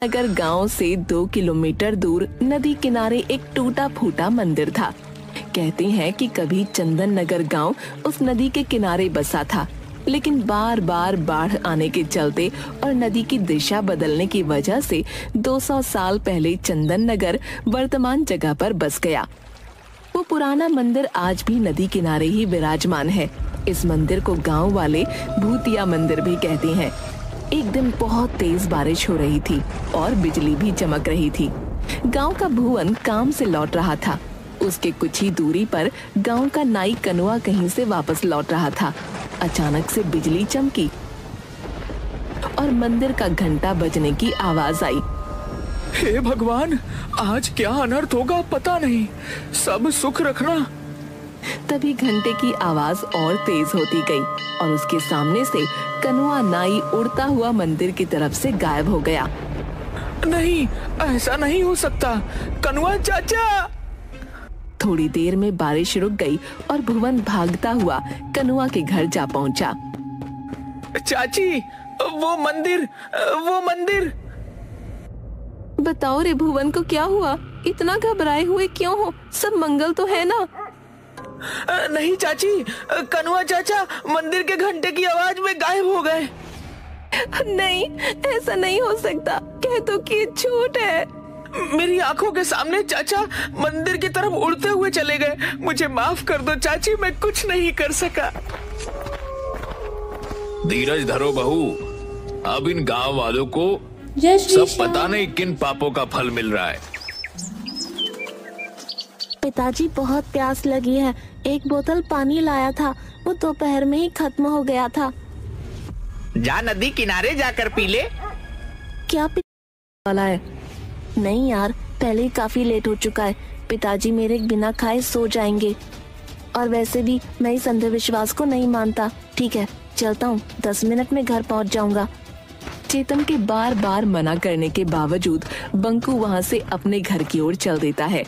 नगर गांव से 2 किलोमीटर दूर नदी किनारे एक टूटा फूटा मंदिर था। कहते हैं कि कभी चंदन नगर गांव उस नदी के किनारे बसा था, लेकिन बार बार बाढ़ आने के चलते और नदी की दिशा बदलने की वजह से 200 साल पहले चंदन नगर वर्तमान जगह पर बस गया। वो पुराना मंदिर आज भी नदी किनारे ही विराजमान है। इस मंदिर को गांव वाले भूतिया मंदिर भी कहते हैं। एक दिन बहुत तेज बारिश हो रही थी और बिजली भी चमक रही थी। गांव का भुवन काम से लौट रहा था। उसके कुछ ही दूरी पर गांव का नाई कनुआ कहीं से वापस लौट रहा था। अचानक से बिजली चमकी और मंदिर का घंटा बजने की आवाज आई। हे भगवान, आज क्या अनर्थ होगा पता नहीं, सब सुख रखना। तभी घंटे की आवाज और तेज होती गई और उसके सामने से कनुआ नाई उड़ता हुआ मंदिर की तरफ से गायब हो गया। नहीं, ऐसा नहीं हो सकता, कनुआ चाचा। थोड़ी देर में बारिश रुक गई और भुवन भागता हुआ कनुआ के घर जा पहुंचा। चाची, वो मंदिर। बताओ रे भुवन को क्या हुआ? इतना घबराए हुए क्यों हो? सब मंगल तो है ना? नहीं चाची, कनुआ चाचा मंदिर के घंटे की आवाज में गायब हो गए। नहीं, ऐसा नहीं हो सकता। कह तो कि झूठ है। मेरी आंखों के सामने चाचा मंदिर की तरफ उड़ते हुए चले गए। मुझे माफ कर दो चाची, मैं कुछ नहीं कर सका। धीरज धरो बहू, अब इन गांव वालों को सब पता नहीं किन पापों का फल मिल रहा है। पिताजी, बहुत प्यास लगी है। एक बोतल पानी लाया था, वो दोपहर में ही खत्म हो गया था। जा नदी किनारे जाकर पी ले। क्या वाला है? नहीं यार, पहले ही काफी लेट हो चुका है। पिताजी मेरे बिना खाए सो जाएंगे। और वैसे भी मैं इस अंधविश्वास को नहीं मानता। ठीक है, चलता हूँ, 10 मिनट में घर पहुँच जाऊंगा। चेतन के बार बार मना करने के बावजूद बंकू वहाँ से अपने घर की ओर चल देता है।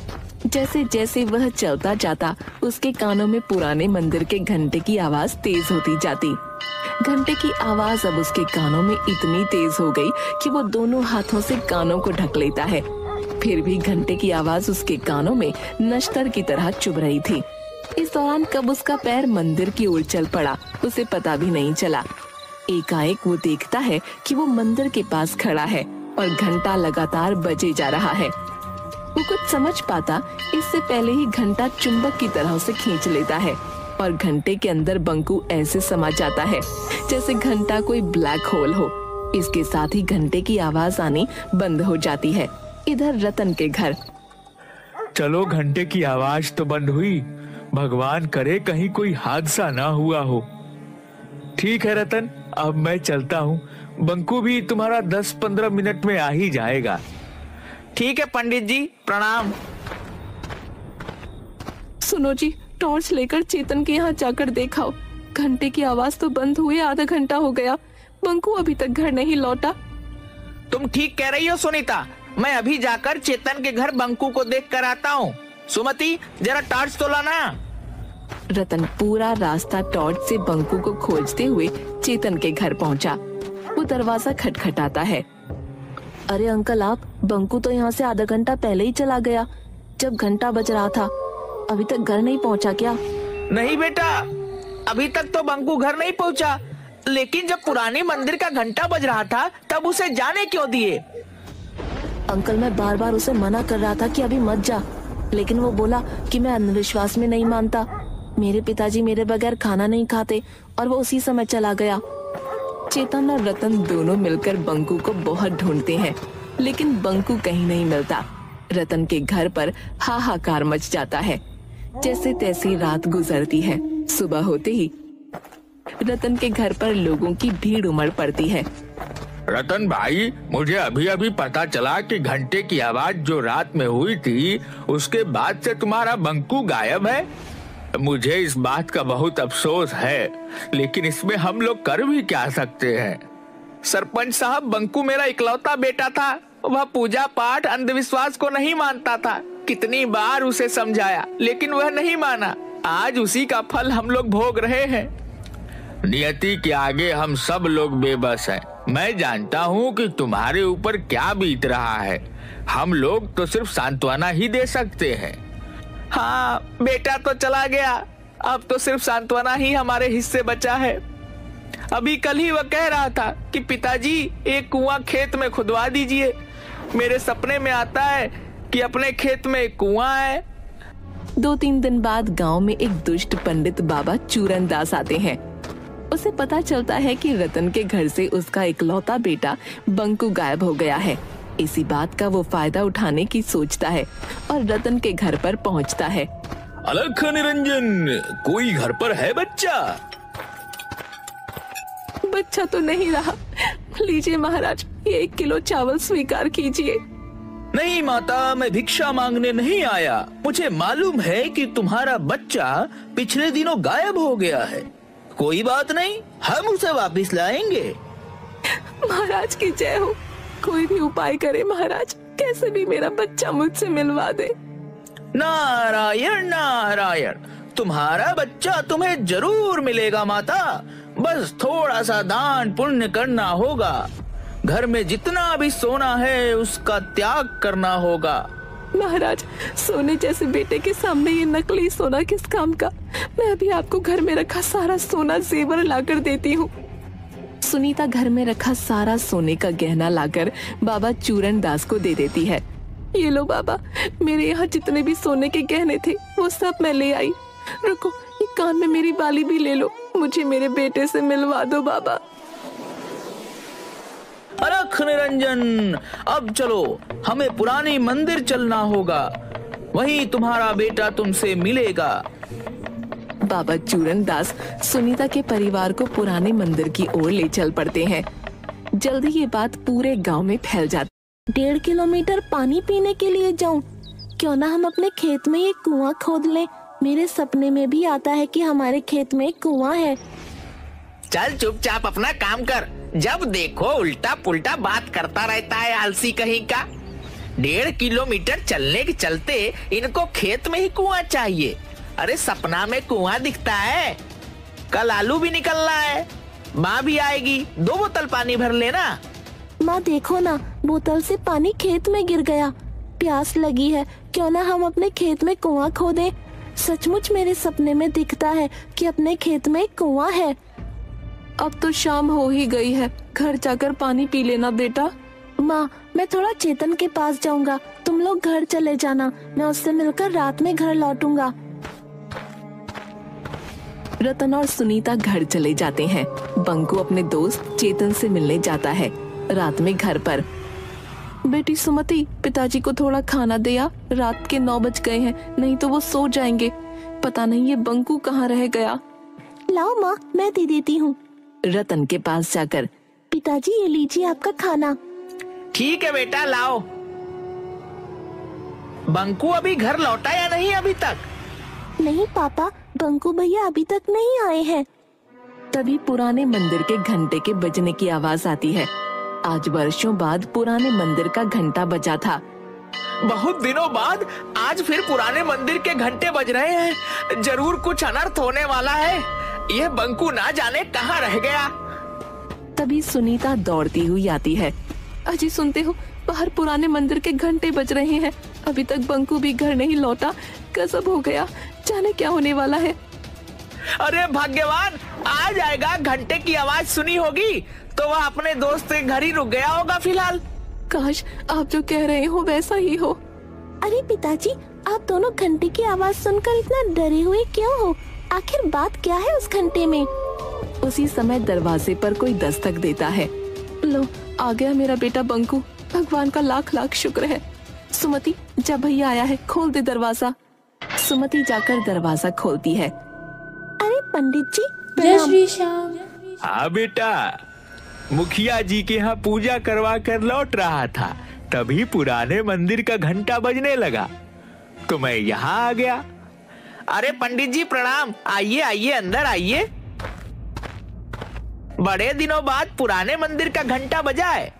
जैसे जैसे वह चलता जाता, उसके कानों में पुराने मंदिर के घंटे की आवाज तेज होती जाती। घंटे की आवाज अब उसके कानों में इतनी तेज हो गई कि वो दोनों हाथों से कानों को ढक लेता है। फिर भी घंटे की आवाज उसके कानों में नश्तर की तरह चुभ रही थी। इस दौरान कब उसका पैर मंदिर की ओर चल पड़ा, उसे पता भी नहीं चला। एकाएक वो देखता है कि वो मंदिर के पास खड़ा है और घंटा लगातार बजे जा रहा है। वो कुछ समझ पाता इससे पहले ही घंटा चुंबक की तरह से खींच लेता है और घंटे के अंदर बंकू ऐसे समा जाता है जैसे घंटा कोई ब्लैक होल हो। इसके साथ ही घंटे की आवाज आनी बंद हो जाती है। इधर रतन के घर। चलो, घंटे की आवाज तो बंद हुई। भगवान करे कहीं कोई हादसा ना हुआ हो। ठीक है रतन, अब मैं चलता हूँ। बंकू भी तुम्हारा 10-15 मिनट में आ ही जाएगा। ठीक है पंडित जी, प्रणाम। सुनो जी, टॉर्च लेकर चेतन के यहाँ जाकर देखाओ। घंटे की आवाज तो बंद हुए आधा घंटा हो गया, बंकू अभी तक घर नहीं लौटा। तुम ठीक कह रही हो सुनीता, मैं अभी जाकर चेतन के घर बंकू को देख कर आता हूँ। सुमति, जरा टॉर्च तो लाना। रतन पूरा रास्ता टॉर्च से बंकू को खोजते हुए चेतन के घर पहुंचा। वो दरवाजा खटखटाता है। अरे अंकल, आप, बंकू तो यहाँ से आधा घंटा पहले ही चला गया, जब घंटा बज रहा था। अभी तक घर नहीं पहुँचा क्या? नहीं बेटा, अभी तक तो बंकू घर नहीं पहुँचा, लेकिन जब पुराने मंदिर का घंटा बज रहा था तब उसे जाने क्यों दिए? अंकल, मैं बार बार उसे मना कर रहा था कि अभी मत जा, लेकिन वो बोला कि मैं अंधविश्वास में नहीं मानता। मेरे पिताजी मेरे बगैर खाना नहीं खाते और वो उसी समय चला गया। चेतन और रतन दोनों मिलकर बंकू को बहुत ढूंढते हैं, लेकिन बंकू कहीं नहीं मिलता। रतन के घर पर हाहाकार मच जाता है। जैसे तैसे रात गुजरती है। सुबह होते ही रतन के घर पर लोगों की भीड़ उमड़ पड़ती है। रतन भाई, मुझे अभी अभी पता चला कि घंटे की आवाज जो रात में हुई थी, उसके बाद से तुम्हारा बंकू गायब है। मुझे इस बात का बहुत अफसोस है, लेकिन इसमें हम लोग कर भी क्या सकते हैं? सरपंच साहब, बंकू मेरा इकलौता बेटा था। वह पूजा पाठ अंधविश्वास को नहीं मानता था। कितनी बार उसे समझाया, लेकिन वह नहीं माना। आज उसी का फल हम लोग भोग रहे हैं। नियति के आगे हम सब लोग बेबस हैं। मैं जानता हूँ कि तुम्हारे ऊपर क्या बीत रहा है। हम लोग तो सिर्फ सांत्वना ही दे सकते हैं। हाँ, बेटा तो चला गया, अब तो सिर्फ सांत्वना ही हमारे हिस्से बचा है। अभी कल ही वह कह रहा था कि पिताजी एक कुआं खेत में खुदवा दीजिए। मेरे सपने में आता है कि अपने खेत में एक कुआं है। 2-3 दिन बाद गांव में एक दुष्ट पंडित बाबा चूरन दास आते हैं। उसे पता चलता है कि रतन के घर से उसका इकलौता बेटा बंकू गायब हो गया है। इसी बात का वो फायदा उठाने की सोचता है और रतन के घर पर पहुंचता है। अलख निरंजन, कोई घर पर है बच्चा? बच्चा तो नहीं रहा। लीजिए महाराज, ये 1 किलो चावल स्वीकार कीजिए। नहीं माता, मैं भिक्षा मांगने नहीं आया। मुझे मालूम है कि तुम्हारा बच्चा पिछले दिनों गायब हो गया है। कोई बात नहीं, हम उसे वापस लाएंगे। महाराज की जय हो। कोई भी उपाय करे महाराज, कैसे भी मेरा बच्चा मुझसे मिलवा दे। नारायण नारायण, तुम्हारा बच्चा तुम्हें जरूर मिलेगा माता। बस थोड़ा सा दान पुण्य करना होगा। घर में जितना भी सोना है उसका त्याग करना होगा। महाराज, सोने जैसे बेटे के सामने ये नकली सोना किस काम का। मैं अभी आपको घर में रखा सारा सोना जेवर लाकर देती हूँ। सुनीता घर में रखा सारा सोने का गहना लाकर बाबा चूरन दास को दे देती है। ये लो बाबा, मेरे यहाँ जितने भी सोने के गहने थे वो सब मैं ले आई। रुको, ये कान में मेरी बाली भी ले लो। मुझे मेरे बेटे से मिलवा दो बाबा। अलख निरंजन, अब चलो, हमें पुरानी मंदिर चलना होगा। वहीं तुम्हारा बेटा तुमसे मिलेगा। बाबा चूरन दास सुनीता के परिवार को पुराने मंदिर की ओर ले चल पड़ते हैं। जल्दी ये बात पूरे गांव में फैल जाती। 1.5 किलोमीटर पानी पीने के लिए जाऊं? क्यों ना हम अपने खेत में ये कुआं खोद लें। मेरे सपने में भी आता है कि हमारे खेत में एक कुआं है। चल चुपचाप अपना काम कर। जब देखो उल्टा पुल्टा बात करता रहता है, आलसी कहीं का। 1.5 किलोमीटर चलने के चलते इनको खेत में ही कुआं चाहिए। अरे सपना में कुआं दिखता है। कल आलू भी निकलना है, माँ भी आएगी, 2 बोतल पानी भर लेना। माँ देखो ना, बोतल से पानी खेत में गिर गया। प्यास लगी है, क्यों ना हम अपने खेत में कुआं खोदें। सचमुच मेरे सपने में दिखता है कि अपने खेत में एक कुआं है। अब तो शाम हो ही गई है, घर जाकर पानी पी लेना बेटा। माँ, मैं थोड़ा चेतन के पास जाऊंगा, तुम लोग घर चले जाना। मैं उससे मिलकर रात में घर लौटूंगा। रतन और सुनीता घर चले जाते हैं। बंकू अपने दोस्त चेतन से मिलने जाता है। रात में घर पर, बेटी सुमति, पिताजी को थोड़ा खाना दे आ। रात के 9 बज गए हैं, नहीं तो वो सो जाएंगे। पता नहीं ये बंकू कहाँ रह गया। लाओ माँ, मैं दे देती हूँ। रतन के पास जाकर, पिताजी ये लीजिए आपका खाना। ठीक है बेटा, लाओ। बंकू अभी घर लौटा या नहीं अभी तक? नहीं पापा, बंकू भैया अभी तक नहीं आए हैं। तभी पुराने मंदिर के घंटे के बजने की आवाज आती है। आज वर्षों बाद पुराने मंदिर का घंटा बजा था। बहुत दिनों बाद आज फिर पुराने मंदिर के घंटे बज रहे हैं। जरूर कुछ अनर्थ होने वाला है। यह बंकू ना जाने कहाँ रह गया। तभी सुनीता दौड़ती हुई आती है। अजी सुनते हो, बाहर पुराने मंदिर के घंटे बज रहे हैं। अभी तक बंकू भी घर नहीं लौटा। गजब हो गया, जाने क्या होने वाला है। अरे भाग्यवान, आ जाएगा। घंटे की आवाज सुनी होगी तो वह अपने दोस्त के घर ही रुक गया होगा फिलहाल। काश आप जो कह रहे हो वैसा ही हो। अरे पिताजी, आप दोनों घंटे की आवाज सुनकर इतना डरे हुए क्यों हो? आखिर बात क्या है उस घंटे में? उसी समय दरवाजे पर कोई दस्तक देता है। लो, आ गया मेरा बेटा बंकू। भगवान का लाख लाख शुक्र है। सुमति, जब भैया आया है, खोल दे दरवाजा। सुमति जाकर दरवाजा खोलती है। अरे पंडित जी, जय श्री श्याम। हाँ बेटा, मुखिया जी के यहाँ पूजा करवा कर लौट रहा था, तभी पुराने मंदिर का घंटा बजने लगा तो मैं यहाँ आ गया। अरे पंडित जी प्रणाम। आइए आइए, अंदर आइए। बड़े दिनों बाद पुराने मंदिर का घंटा बजा है।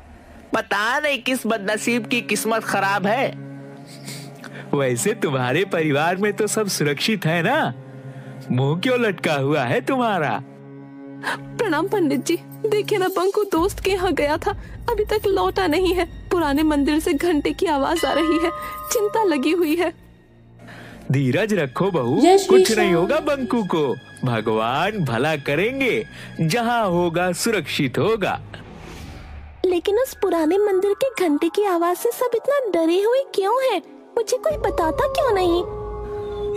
पता नहीं किस बदनसीब की किस्मत खराब है। वैसे तुम्हारे परिवार में तो सब सुरक्षित है ना? मुंह क्यों लटका हुआ है तुम्हारा? प्रणाम पंडित जी। देखिए ना, बंकू दोस्त के यहाँ गया था, अभी तक लौटा नहीं है। पुराने मंदिर से घंटे की आवाज आ रही है, चिंता लगी हुई है। धीरज रखो बहू, कुछ नहीं होगा बंकू को। भगवान भला करेंगे, जहाँ होगा सुरक्षित होगा। लेकिन उस पुराने मंदिर के घंटे की आवाज से सब इतना डरे हुए क्यों हैं? मुझे कोई बताता क्यों नहीं?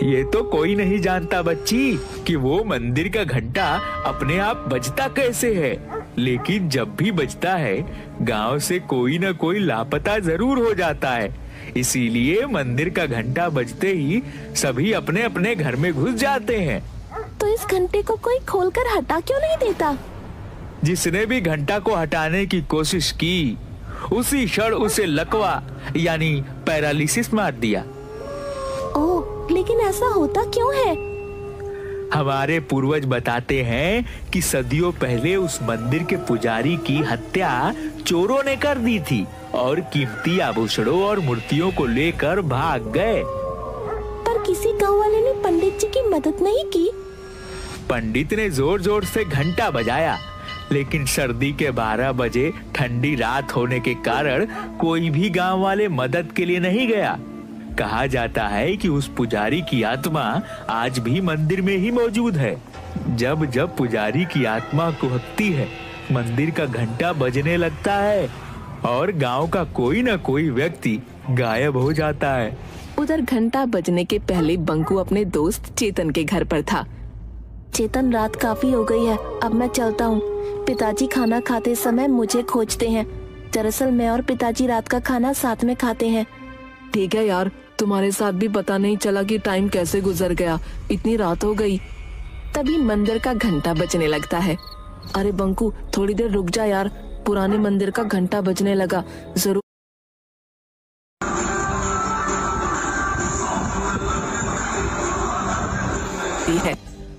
ये तो कोई नहीं जानता बच्ची कि वो मंदिर का घंटा अपने आप बजता कैसे है, लेकिन जब भी बजता है गांव से कोई न कोई लापता जरूर हो जाता है। इसीलिए मंदिर का घंटा बजते ही सभी अपने अपने घर में घुस जाते हैं। तो इस घंटे को कोई खोलकर हटा क्यों नहीं देता? जिसने भी घंटा को हटाने की कोशिश की उसी क्षण उसे लकवा यानी पैरालिसिस मार दिया। ओह, लेकिन ऐसा होता क्यों है? हमारे पूर्वज बताते हैं कि सदियों पहले उस मंदिर के पुजारी की हत्या चोरों ने कर दी थी और कीमती आभूषणों और मूर्तियों को लेकर भाग गए। पर किसी गांव वाले ने पंडित जी की मदद नहीं की? पंडित ने जोर जोर से घंटा बजाया, लेकिन सर्दी के 12 बजे ठंडी रात होने के कारण कोई भी गांव वाले मदद के लिए नहीं गया। कहा जाता है कि उस पुजारी की आत्मा आज भी मंदिर में ही मौजूद है। जब जब पुजारी की आत्मा कुहकती है, मंदिर का घंटा बजने लगता है और गांव का कोई न कोई व्यक्ति गायब हो जाता है। उधर घंटा बजने के पहले बंकू अपने दोस्त चेतन के घर पर था। चेतन, रात काफी हो गई है, अब मैं चलता हूँ। पिताजी खाना खाते समय मुझे खोजते हैं। दरअसल मैं और पिताजी रात का खाना साथ में खाते हैं। ठीक है यार, तुम्हारे साथ भी पता नहीं चला कि टाइम कैसे गुजर गया, इतनी रात हो गई। तभी मंदिर का घंटा बजने लगता है। अरे बंकू, थोड़ी देर रुक जा यार, पुराने मंदिर का घंटा बजने लगा, जरूर है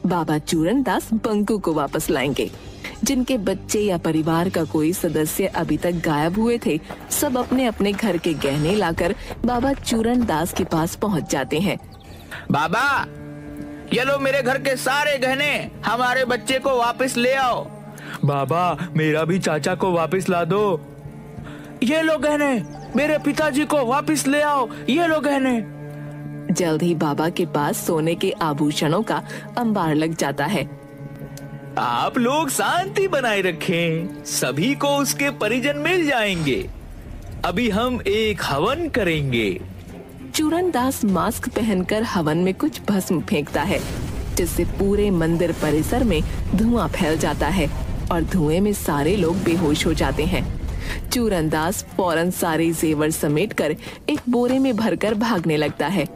बाबा चूरन दास बंकू को वापस लाएंगे। जिनके बच्चे या परिवार का कोई सदस्य अभी तक गायब हुए थे, सब अपने अपने घर के गहने लाकर बाबा चूरन दास के पास पहुंच जाते हैं। बाबा, ये लो मेरे घर के सारे गहने, हमारे बच्चे को वापस ले आओ। बाबा, मेरा भी चाचा को वापस ला दो। ये लो गहने, मेरे पिताजी को वापस ले आओ। ये लो गहने। जल्द ही बाबा के पास सोने के आभूषणों का अंबार लग जाता है। आप लोग शांति बनाए रखें, सभी को उसके परिजन मिल जाएंगे। अभी हम एक हवन करेंगे। चूरन दास मास्क पहनकर हवन में कुछ भस्म फेंकता है, जिससे पूरे मंदिर परिसर में धुआं फैल जाता है और धुएं में सारे लोग बेहोश हो जाते हैं। चूरन दास फौरन सारे जेवर समेटकर एक बोरे में भरकर भागने लगता है।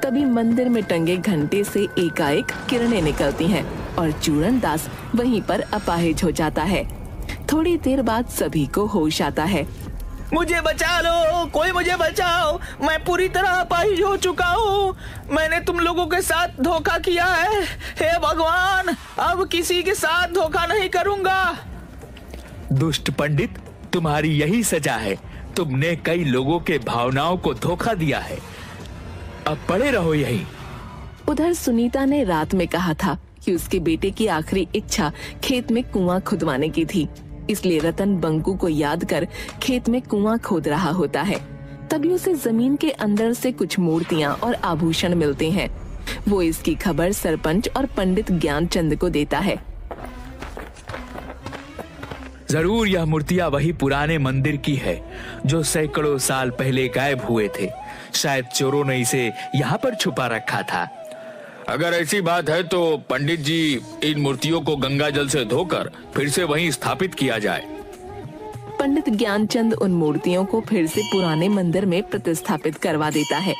तभी मंदिर में टंगे घंटे से एकाएक किरणें निकलती हैं और चूरन दास वहीं पर अपाहिज हो जाता है। थोड़ी देर बाद सभी को होश आता है। मुझे बचा लो, कोई मुझे बचाओ, मैं पूरी तरह अपाहिज हो चुका हूँ। मैंने तुम लोगों के साथ धोखा किया है। हे भगवान, अब किसी के साथ धोखा नहीं करूँगा। दुष्ट पंडित, तुम्हारी यही सजा है। तुमने कई लोगों के भावनाओं को धोखा दिया है। अब पड़े रहो यहीं। उधर सुनीता ने रात में कहा था कि उसके बेटे की आखिरी इच्छा खेत में कुआं खुदवाने की थी, इसलिए रतन बंकू को याद कर खेत में कुआं खोद रहा होता है। तभी उसे जमीन के अंदर से कुछ मूर्तियां और आभूषण मिलते हैं। वो इसकी खबर सरपंच और पंडित ज्ञानचंद को देता है। जरूर यह मूर्तियां वही पुराने मंदिर की है जो सैकड़ों साल पहले गायब हुए थे। शायद चोरों ने इसे यहाँ पर छुपा रखा था। अगर ऐसी बात है तो पंडित जी, इन मूर्तियों को गंगा जल से धोकर फिर से वहीं स्थापित किया जाए। पंडित ज्ञानचंद उन मूर्तियों को फिर से पुराने मंदिर में प्रतिस्थापित करवा देता है।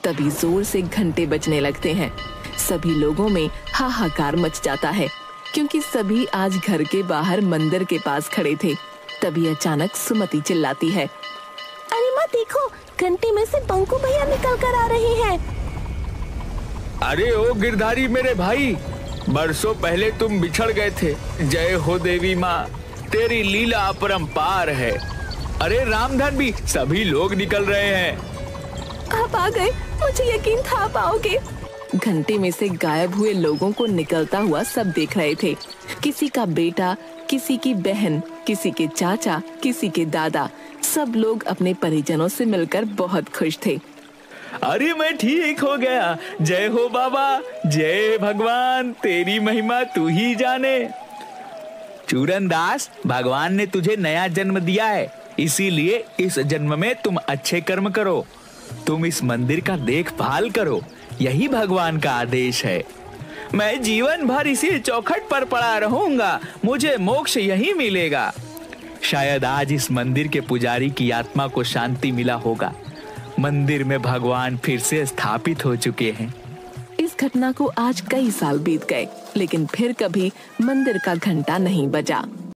तभी जोर से घंटे बजने लगते हैं। सभी लोगों में हाहाकार मच जाता है, क्योंकि सभी आज घर के बाहर मंदिर के पास खड़े थे। तभी अचानक सुमति चिल्लाती है, अरे माँ देखो, घंटे में से बंकू भैया निकल कर आ रहे हैं। अरे ओ गिरधारी मेरे भाई, बरसों पहले तुम बिछड़ गए थे। जय हो देवी माँ, तेरी लीला अपरंपार है। अरे रामधन भी, सभी लोग निकल रहे हैं। आप आ गए, मुझे यकीन था आप आओगे। घंटे में से गायब हुए लोगों को निकलता हुआ सब देख रहे थे। किसी का बेटा, किसी की बहन, किसी के चाचा, किसी के दादा, सब लोग अपने परिजनों से मिलकर बहुत खुश थे। अरे मैं ठीक हो गया, जय हो बाबा, जय भगवान, तेरी महिमा तू ही जाने। चूरनदास, भगवान ने तुझे नया जन्म दिया है, इसीलिए इस जन्म में तुम अच्छे कर्म करो, तुम इस मंदिर का देखभाल करो, यही भगवान का आदेश है। मैं जीवन भर इसी चौखट पर पड़ा रहूंगा, मुझे मोक्ष यही मिलेगा। शायद आज इस मंदिर के पुजारी की आत्मा को शांति मिला होगा। मंदिर में भगवान फिर से स्थापित हो चुके हैं। इस घटना को आज कई साल बीत गए, लेकिन फिर कभी मंदिर का घंटा नहीं बजा।